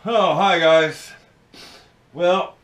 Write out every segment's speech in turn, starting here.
Oh, hi guys. Well,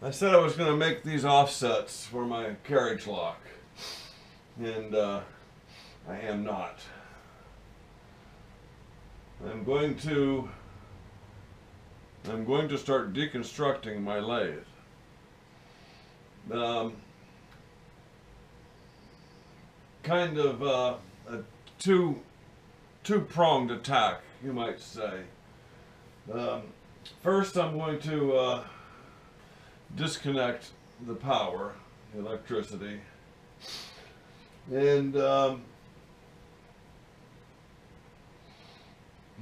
I said I was going to make these offsets for my carriage lock, and I am not. I'm going to start deconstructing my lathe. Kind of a two-pronged attack, you might say. First, I'm going to disconnect the power, the electricity, and I'm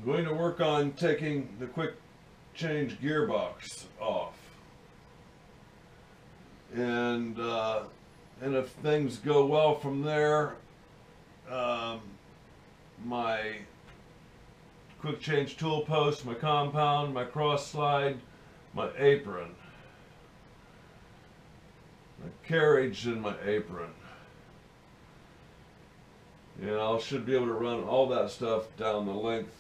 going to work on taking the quick change gearbox off. And if things go well from there, my quick change tool post, my compound, my cross slide, my apron, my carriage, and my apron. And I should be able to run all that stuff down the length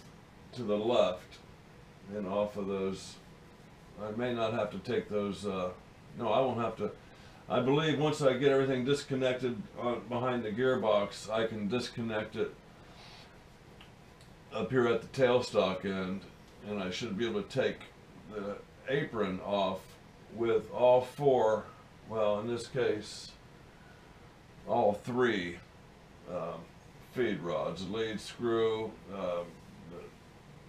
to the left and off of those. I may not have to take those, no, I won't have to. I believe once I get everything disconnected behind the gearbox, I can disconnect it up here at the tailstock end, and I should be able to take the apron off with all four, well in this case all three feed rods, the lead screw, the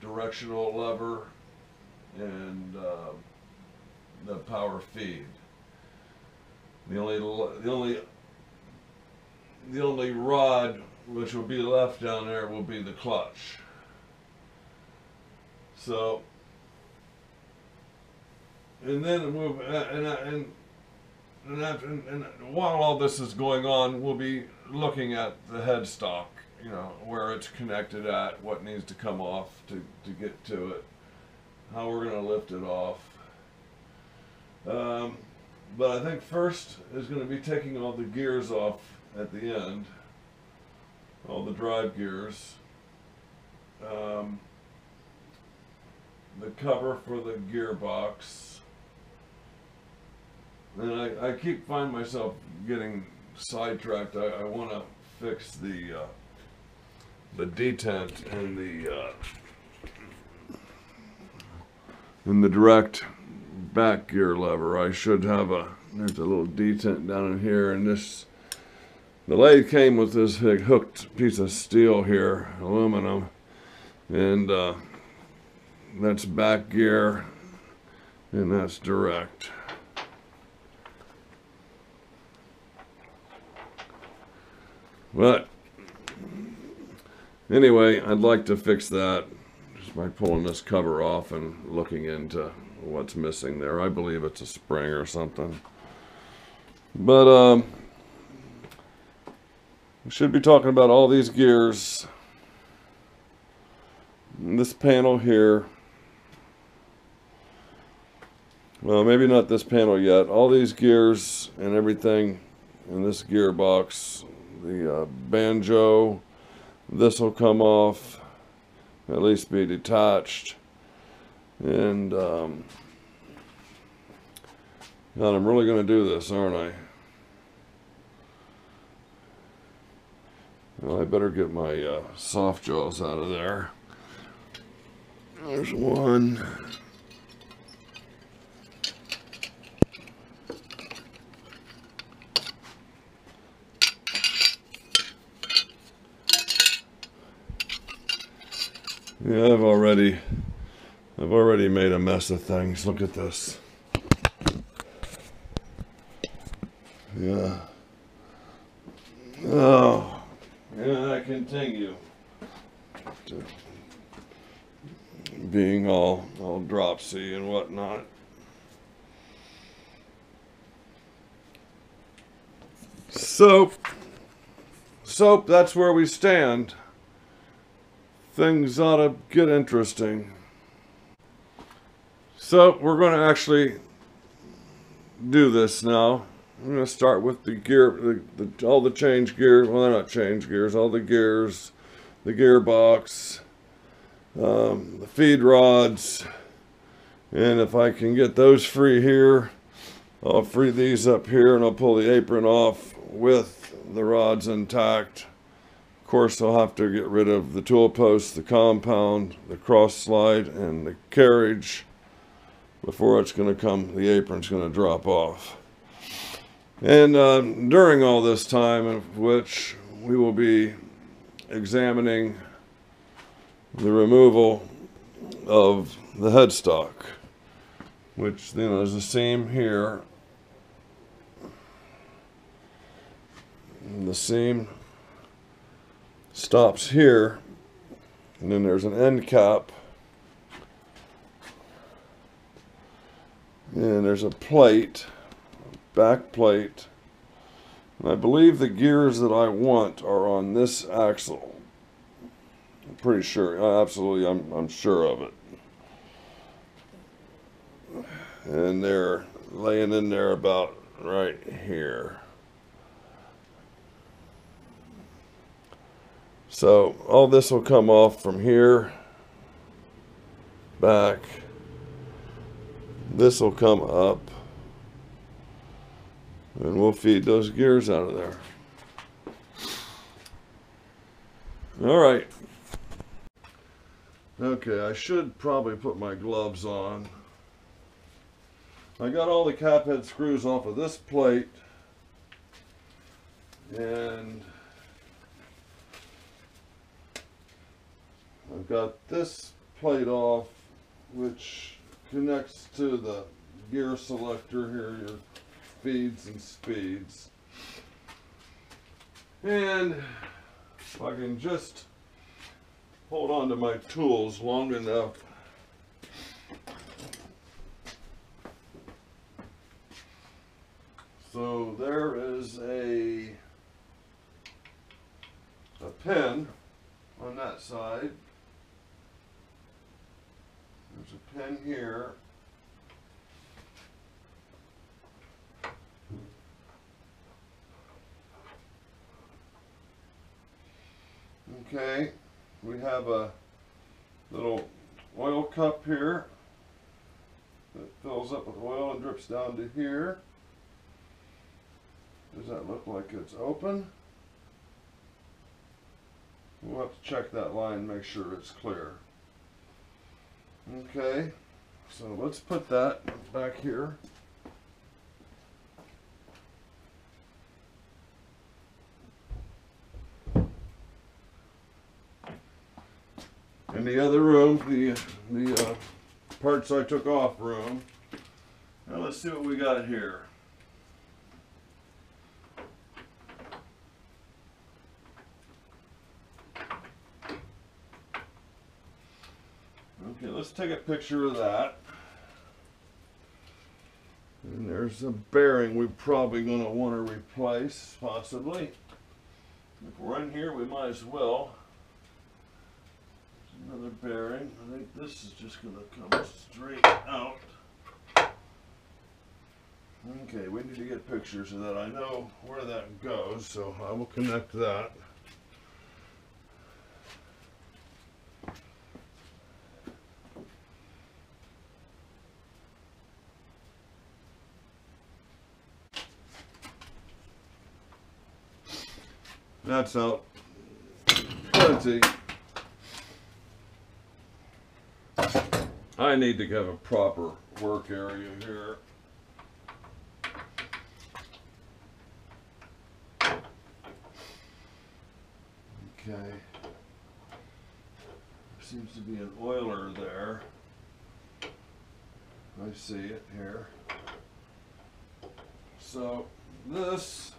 directional lever, and the power feed. The only rod which will be left down there will be the clutch. So, and then we'll, and while all this is going on, we'll be looking at the headstock, you know, where it's connected at, what needs to come off to get to it, how we're going to lift it off. But I think first is going to be taking all the gears off at the end, all the drive gears, the cover for the gearbox, and I keep finding myself getting sidetracked. I want to fix the detent in the direct back gear lever. I should have there's a little detent down in here, and the lathe came with this big hooked piece of steel here, aluminum, and that's back gear and that's direct. But anyway, I'd like to fix that just by pulling this cover off and looking into what's missing there. I believe it's a spring or something. But we should be talking about all these gears. And this panel here. Well, maybe not this panel yet. All these gears and everything in this gearbox. The banjo, this will come off, at least be detached. And God, I'm really going to do this, aren't I? Well, I better get my soft jaws out of there. There's one. Yeah, I've already made a mess of things. Look at this. Yeah. Oh, yeah, I continue to being all dropsy and whatnot. Soap, that's where we stand. Things ought to get interesting. So we're going to actually do this now. I'm going to start with the gear, all the change gears. Well, they're not change gears. All the gears, the gearbox, the feed rods, and if I can get those free here, I'll free these up here and I'll pull the apron off with the rods intact. Of course, I'll have to get rid of the tool post, the compound, the cross slide, and the carriage before it's going to come, the apron's going to drop off. And during all this time, of which we will be examining the removal of the headstock, which, you know, there's a seam here. And the seam stops here, and then there's an end cap, and there's a plate, a back plate, and I believe the gears that I want are on this axle. I'm pretty sure, absolutely, I'm sure of it. And they're laying in there about right here. So all this will come off from here, back. This will come up, and we'll feed those gears out of there. All right. Okay, I should probably put my gloves on. I got all the cap head screws off of this plate, and I've got this plate off, which connects to the gear selector here, your feeds and speeds. And if I can just hold on to my tools long enough, so there is a pin on that side. There's a pin here. Okay, we have a little oil cup here that fills up with oil and drips down to here. Does that look like it's open? We'll have to check that line, make sure it's clear. Okay, so let's put that back here. In the other room, the parts I took off room. Now let's see what we got here. Okay, let's take a picture of that. And there's a bearing we're probably going to want to replace, possibly. If we're in here, we might as well. There's another bearing. I think this is just going to come straight out. Okay, we need to get pictures of that. I know where that goes, so I will connect that. That's out plenty. I need to have a proper work area here. Okay. There seems to be an oiler there. I see it here. So this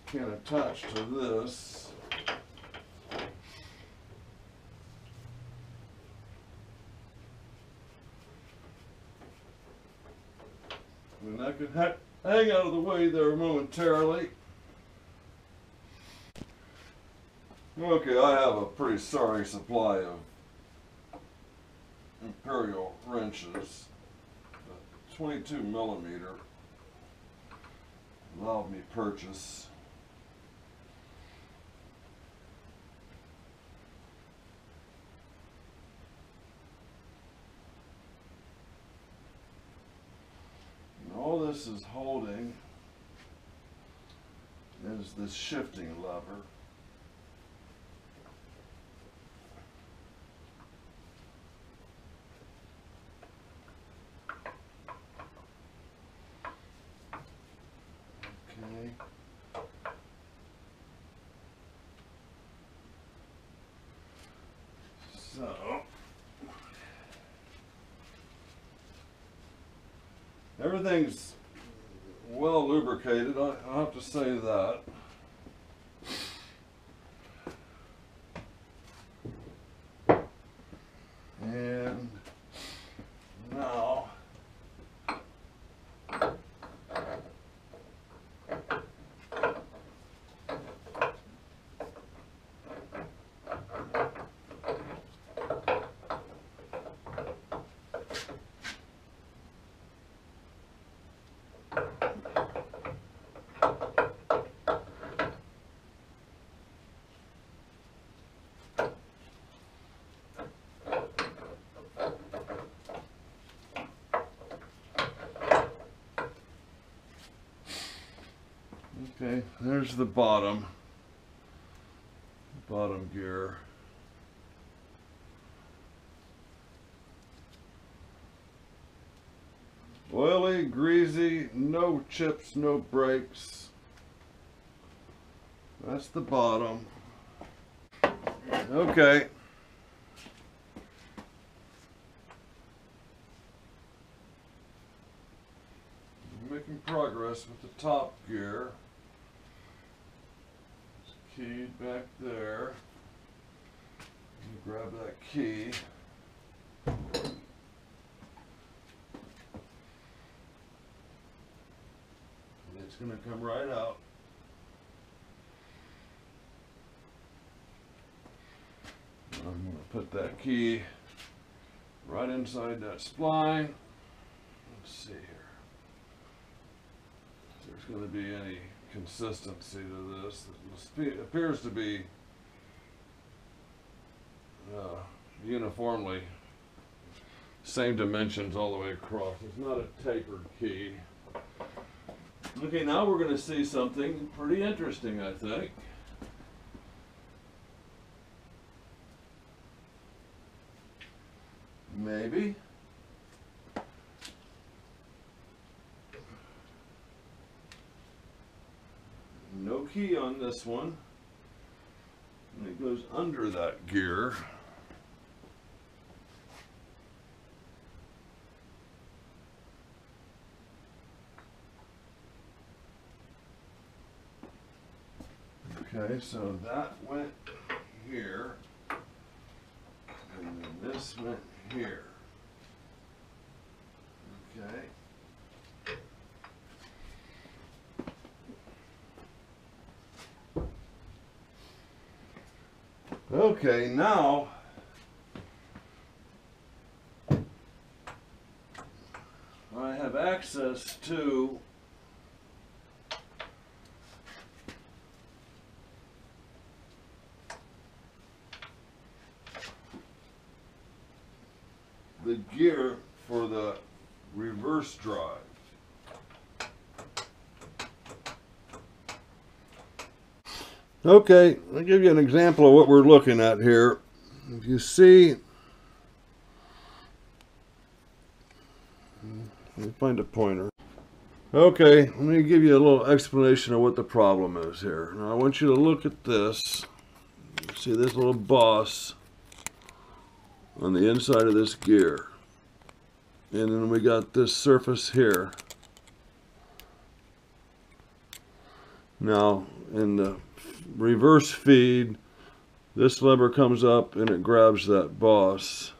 can attach to this. And I can hang out of the way there momentarily. Okay, I have a pretty sorry supply of Imperial wrenches. 22 millimeter allowed me purchase. is holding is this shifting lever. Okay. So everything's well lubricated, I'll have to say that. And now okay, there's the bottom gear. Oily, greasy, no chips, no breaks. That's the bottom. Okay. Making progress with the top gear. It's keyed back there. Grab that key. It's going to come right out. I'm going to put that key right inside that spline. Let's see here. If there's going to be any consistency to this. It appears to be uniformly same dimensions all the way across. It's not a tapered key. Okay, now we're going to see something pretty interesting, I think. Maybe. No key on this one. And it goes under that gear. Okay, so that went here, and then this went here. Okay. Okay, now I have access to the gear for the reverse drive. Okay, I'll give you an example of what we're looking at here. If you see, let me find a pointer. Okay, let me give you a little explanation of what the problem is here. Now I want you to look at this. See this little boss on the inside of this gear. And then we got this surface here. Now, in the reverse feed, this lever comes up and it grabs that boss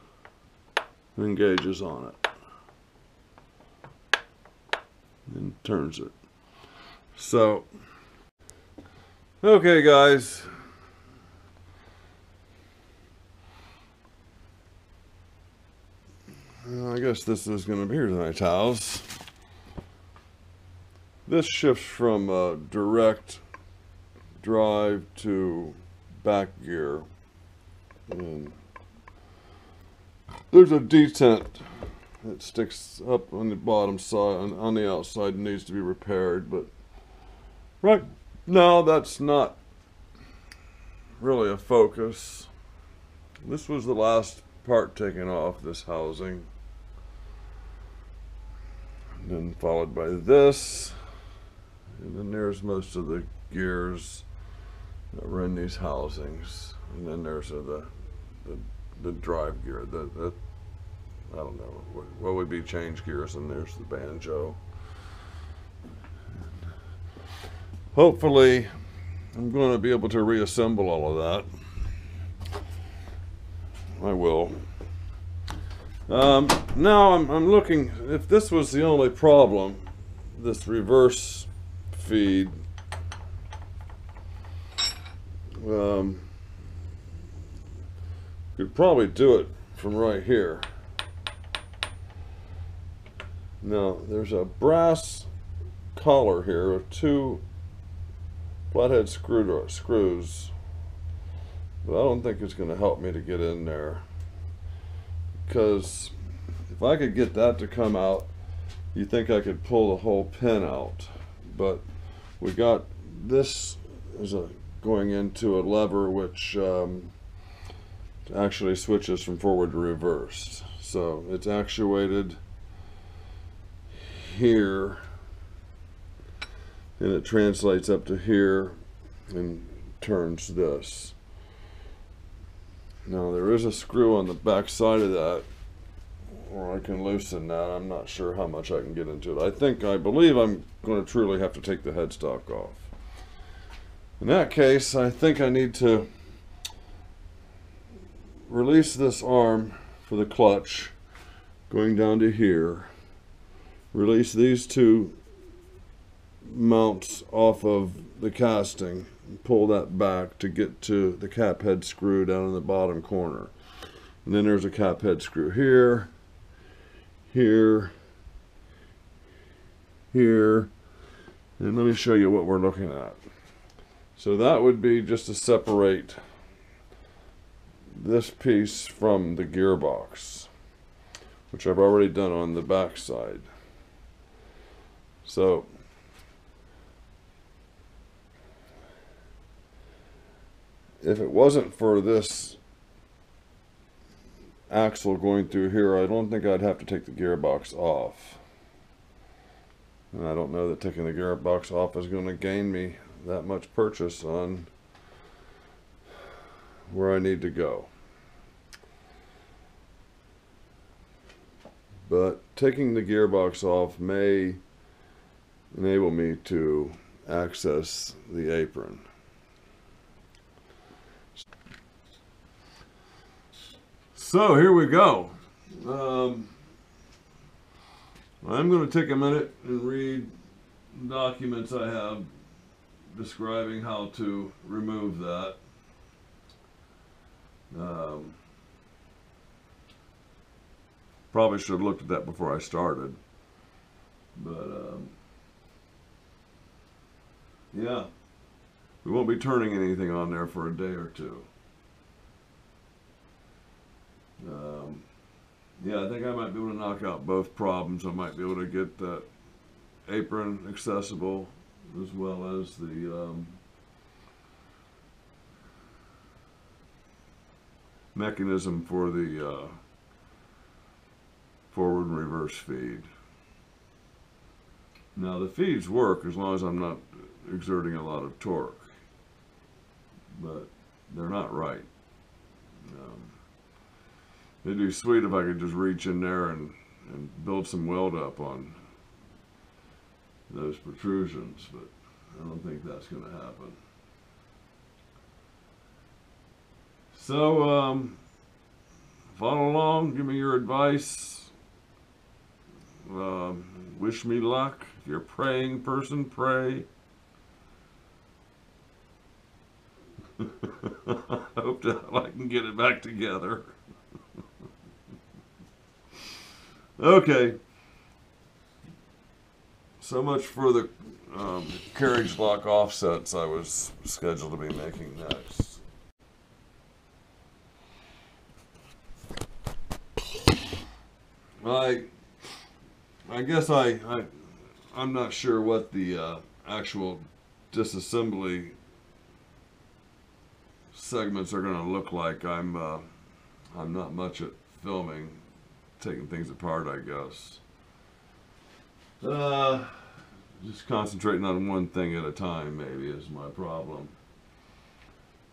and engages on it and turns it. So, okay guys, I guess this is going to be, here's my towels. This shifts from direct drive to back gear, and there's a decent it sticks up on the bottom side, on the outside, needs to be repaired, but right now that's not really a focus. This was the last part taken off this housing, and then followed by this, and then there's most of the gears that were in these housings, and then there's the drive gear, the I don't know what would be change gears, and there's the banjo. And hopefully I'm going to be able to reassemble all of that. I will. Now I'm looking, if this was the only problem, this reverse feed, could probably do it from right here. Now there's a brass collar here with two flathead screws, but I don't think it's going to help me to get in there, because if I could get that to come out, you think I could pull the whole pin out, but we got this as going into a lever which actually switches from forward to reverse, so it's actuated here, and it translates up to here and turns this. Now there is a screw on the back side of that where I can loosen that. I'm not sure how much I can get into it. I believe I'm going to truly have to take the headstock off. In that case, I think I need to release this arm for the clutch going down to here, release these two mounts off of the casting and pull that back to get to the cap head screw down in the bottom corner. And then there's a cap head screw here, here, here, and let me show you what we're looking at. So that would be just to separate this piece from the gearbox, which I've already done on the back side. So if it wasn't for this axle going through here, I don't think I'd have to take the gearbox off. And I don't know that taking the gearbox off is going to gain me that much purchase on where I need to go. But taking the gearbox off may enable me to access the apron. So here we go. I'm going to take a minute and read documents I have describing how to remove that. Probably should have looked at that before I started, but yeah, we won't be turning anything on there for a day or two. Yeah, I think I might be able to knock out both problems. I might be able to get that apron accessible as well as the mechanism for the forward and reverse feed. Now the feeds work as long as I'm not exerting a lot of torque, but they're not right. It'd be sweet if I could just reach in there and build some weld up on those protrusions, but I don't think that's going to happen. So follow along, give me your advice, wish me luck. If you're a praying person, pray. I hope that I can get it back together. Okay, so much for the carriage lock offsets I was scheduled to be making next. I guess I'm not sure what the actual disassembly segments are going to look like. I'm not much at filming, taking things apart, I guess. Just concentrating on one thing at a time maybe is my problem.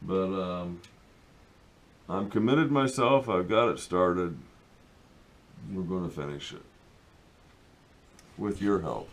But I'm committed myself. I've got it started. We're going to finish it with your help.